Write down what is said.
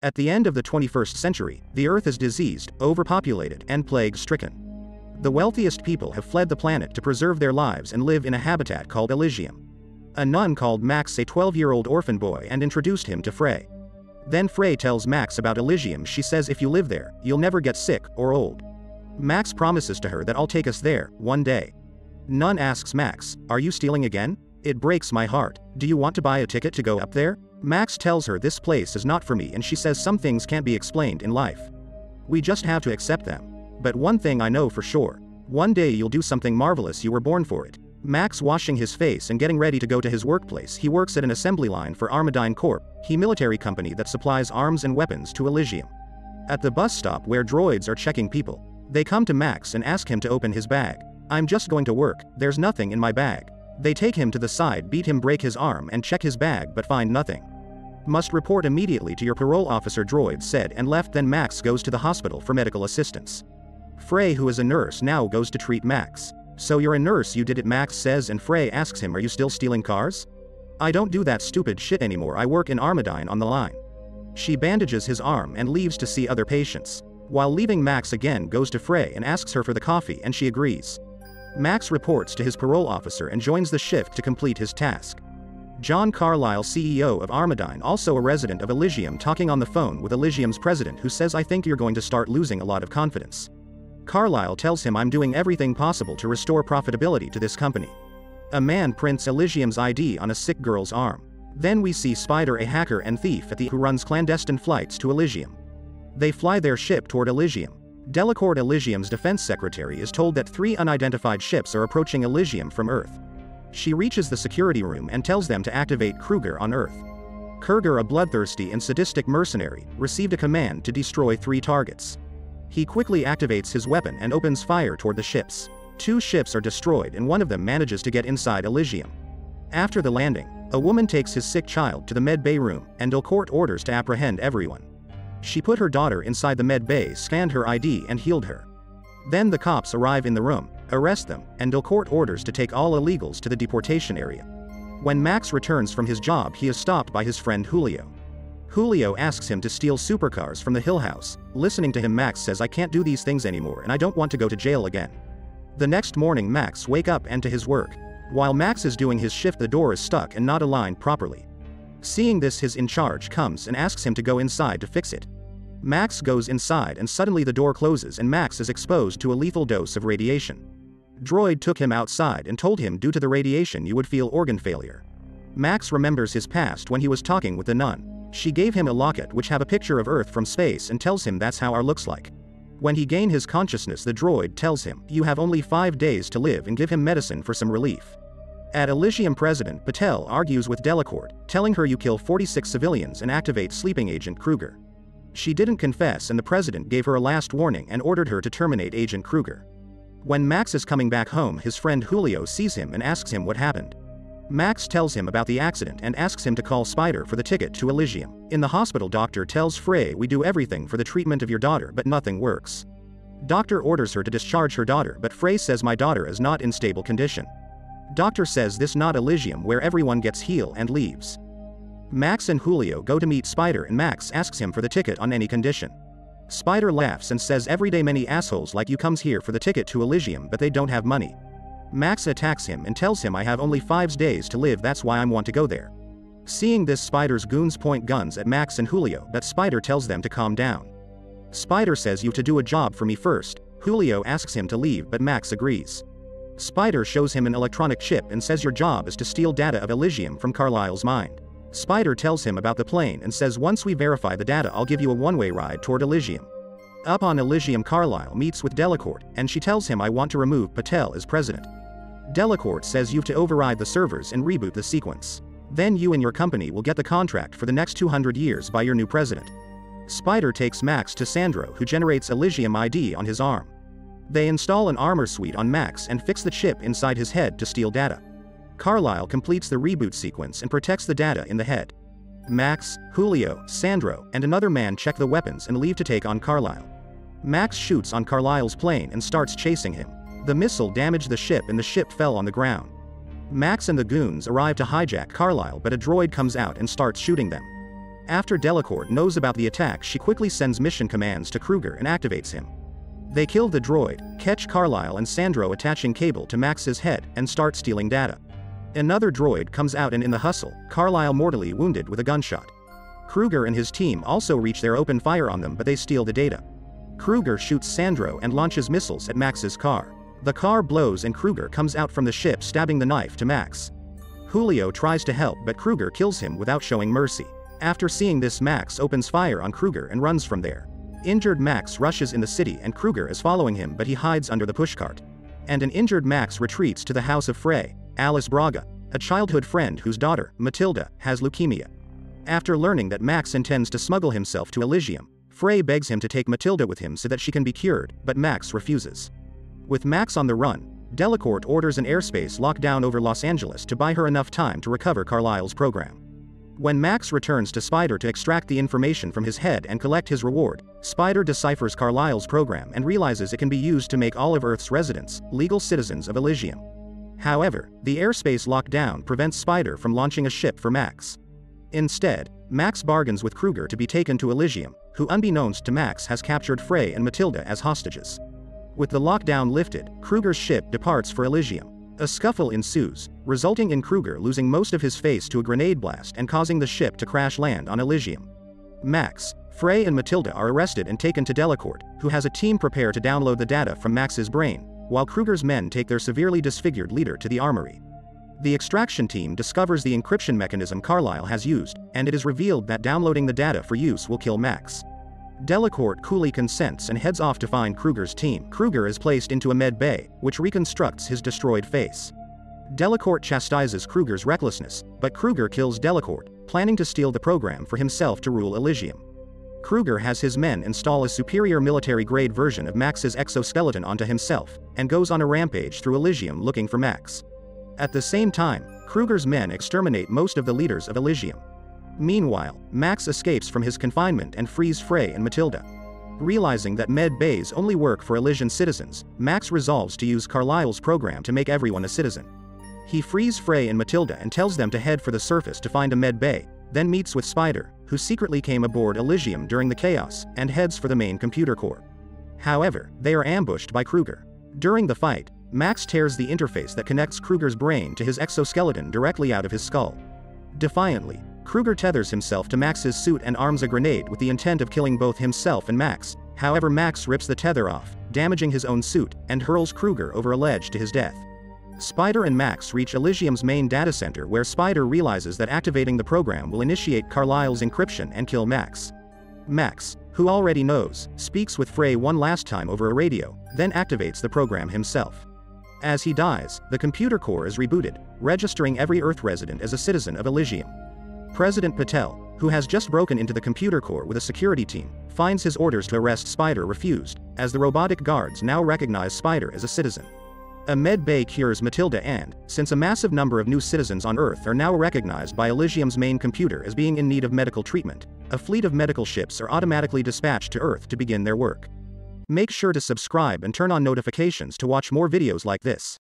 At the end of the 21st century, the Earth is diseased, overpopulated, and plague-stricken. The wealthiest people have fled the planet to preserve their lives and live in a habitat called Elysium. A nun called Max a 12-year-old orphan boy and introduced him to Frey. Then Frey tells Max about Elysium. She says if you live there, you'll never get sick or old. Max promises to her that I'll take us there, one day. Nun asks Max, are you stealing again? It breaks my heart. Do you want to buy a ticket to go up there? Max tells her this place is not for me and she says some things can't be explained in life. We just have to accept them. But one thing I know for sure. One day you'll do something marvelous, you were born for it. Max washing his face and getting ready to go to his workplace. He works at an assembly line for Armadine Corp, a military company that supplies arms and weapons to Elysium. At the bus stop where droids are checking people, they come to Max and ask him to open his bag. I'm just going to work, there's nothing in my bag. They take him to the side, beat him, break his arm and check his bag but find nothing. Must report immediately to your parole officer, droid said, and left. Then Max goes to the hospital for medical assistance. Frey, who is a nurse, now goes to treat Max. So you're a nurse, you did it, Max says, and Frey asks him, are you still stealing cars? I don't do that stupid shit anymore, I work in Armadine on the line. She bandages his arm and leaves to see other patients. While leaving, Max again goes to Frey and asks her for the coffee and she agrees. Max reports to his parole officer and joins the shift to complete his task. John Carlyle, CEO of Armadine, also a resident of Elysium, talking on the phone with Elysium's president, who says, I think you're going to start losing a lot of confidence. Carlyle tells him, I'm doing everything possible to restore profitability to this company. A man prints Elysium's ID on a sick girl's arm. Then we see Spider, a hacker and thief who runs clandestine flights to Elysium. They fly their ship toward Elysium. Delacourt, Elysium's defense secretary, is told that 3 unidentified ships are approaching Elysium from Earth. She reaches the security room and tells them to activate Kruger on Earth. Kruger, a bloodthirsty and sadistic mercenary, received a command to destroy 3 targets. He quickly activates his weapon and opens fire toward the ships. 2 ships are destroyed and one of them manages to get inside Elysium. After the landing, a woman takes his sick child to the med bay room, and Delacourt orders to apprehend everyone. She put her daughter inside the med bay, scanned her ID and healed her. Then the cops arrive in the room, arrest them, and Delacourt orders to take all illegals to the deportation area. When Max returns from his job, he is stopped by his friend Julio. Julio asks him to steal supercars from the Hill House. Listening to him, Max says, I can't do these things anymore and I don't want to go to jail again. The next morning, Max wakes up and to his work. While Max is doing his shift, the door is stuck and not aligned properly. Seeing this, his in-charge comes and asks him to go inside to fix it. Max goes inside and suddenly the door closes and Max is exposed to a lethal dose of radiation. Droid took him outside and told him due to the radiation you would feel organ failure. Max remembers his past when he was talking with the nun. She gave him a locket which have a picture of Earth from space and tells him that's how our looks like. When he gained his consciousness, the droid tells him, you have only 5 days to live, and give him medicine for some relief. At Elysium, President Patel argues with Delacourt, telling her you kill 46 civilians and activate sleeping agent Kruger. She didn't confess and the president gave her a last warning and ordered her to terminate Agent Kruger. When Max is coming back home, his friend Julio sees him and asks him what happened. Max tells him about the accident and asks him to call Spider for the ticket to Elysium. In the hospital, doctor tells Frey, we do everything for the treatment of your daughter but nothing works. Doctor orders her to discharge her daughter, but Frey says my daughter is not in stable condition. Doctor says this not Elysium where everyone gets healed and leaves. Max and Julio go to meet Spider and Max asks him for the ticket on any condition. Spider laughs and says every day many assholes like you comes here for the ticket to Elysium but they don't have money. Max attacks him and tells him I have only 5 days to live, that's why I want to go there. Seeing this, Spider's goons point guns at Max and Julio, but Spider tells them to calm down. Spider says you to do a job for me first. Julio asks him to leave but Max agrees. Spider shows him an electronic chip and says your job is to steal data of Elysium from Carlyle's mind. Spider tells him about the plane and says once we verify the data I'll give you a one-way ride toward Elysium. Up on Elysium, Carlyle meets with Delacourt and she tells him I want to remove Patel as president. Delacourt says you've to override the servers and reboot the sequence. Then you and your company will get the contract for the next 200 years by your new president. Spider takes Max to Sandro, who generates Elysium ID on his arm. They install an armor suite on Max and fix the chip inside his head to steal data. Carlyle completes the reboot sequence and protects the data in the head. Max, Julio, Sandro, and another man check the weapons and leave to take on Carlyle. Max shoots on Carlyle's plane and starts chasing him. The missile damaged the ship and the ship fell on the ground. Max and the goons arrive to hijack Carlyle, but a droid comes out and starts shooting them. After Delacourt knows about the attack, she quickly sends mission commands to Kruger and activates him. They kill the droid, catch Carlisle and Sandro attaching cable to Max's head, and start stealing data. Another droid comes out, and in the hustle, Carlisle mortally wounded with a gunshot. Kruger and his team also reach their open fire on them, but they steal the data. Kruger shoots Sandro and launches missiles at Max's car. The car blows and Kruger comes out from the ship, stabbing the knife to Max. Julio tries to help, but Kruger kills him without showing mercy. After seeing this, Max opens fire on Kruger and runs from there. Injured Max rushes in the city and Kruger is following him, but he hides under the pushcart. And an injured Max retreats to the house of Frey, Alice Braga, a childhood friend whose daughter, Matilda, has leukemia. After learning that Max intends to smuggle himself to Elysium, Frey begs him to take Matilda with him so that she can be cured, but Max refuses. With Max on the run, Delacourt orders an airspace lockdown over Los Angeles to buy her enough time to recover Carlisle's program. When Max returns to Spider to extract the information from his head and collect his reward, Spider deciphers Carlisle's program and realizes it can be used to make all of Earth's residents legal citizens of Elysium. However, the airspace lockdown prevents Spider from launching a ship for Max. Instead, Max bargains with Kruger to be taken to Elysium, who unbeknownst to Max has captured Frey and Matilda as hostages. With the lockdown lifted, Kruger's ship departs for Elysium. A scuffle ensues, resulting in Kruger losing most of his face to a grenade blast and causing the ship to crash land on Elysium. Max, Frey and Matilda are arrested and taken to Delacourt, who has a team prepare to download the data from Max's brain, while Kruger's men take their severely disfigured leader to the armory. The extraction team discovers the encryption mechanism Carlisle has used, and it is revealed that downloading the data for use will kill Max. Delacourt coolly consents and heads off to find Kruger's team. Kruger is placed into a med bay, which reconstructs his destroyed face. Delacourt chastises Kruger's recklessness, but Kruger kills Delacourt, planning to steal the program for himself to rule Elysium. Kruger has his men install a superior military-grade version of Max's exoskeleton onto himself, and goes on a rampage through Elysium looking for Max. At the same time, Kruger's men exterminate most of the leaders of Elysium. Meanwhile, Max escapes from his confinement and frees Frey and Matilda. Realizing that med bays only work for Elysian citizens, Max resolves to use Carlisle's program to make everyone a citizen. He frees Frey and Matilda and tells them to head for the surface to find a med bay, then meets with Spider, who secretly came aboard Elysium during the chaos, and heads for the main computer core. However, they are ambushed by Kruger. During the fight, Max tears the interface that connects Kruger's brain to his exoskeleton directly out of his skull. Defiantly, Kruger tethers himself to Max's suit and arms a grenade with the intent of killing both himself and Max. However, Max rips the tether off, damaging his own suit, and hurls Kruger over a ledge to his death. Spider and Max reach Elysium's main data center, where Spider realizes that activating the program will initiate Carlisle's encryption and kill Max. Max, who already knows, speaks with Frey one last time over a radio, then activates the program himself. As he dies, the computer core is rebooted, registering every Earth resident as a citizen of Elysium. President Patel, who has just broken into the computer core with a security team, finds his orders to arrest Spider refused, as the robotic guards now recognize Spider as a citizen. A med bay cures Matilda, and, since a massive number of new citizens on Earth are now recognized by Elysium's main computer as being in need of medical treatment, a fleet of medical ships are automatically dispatched to Earth to begin their work. Make sure to subscribe and turn on notifications to watch more videos like this.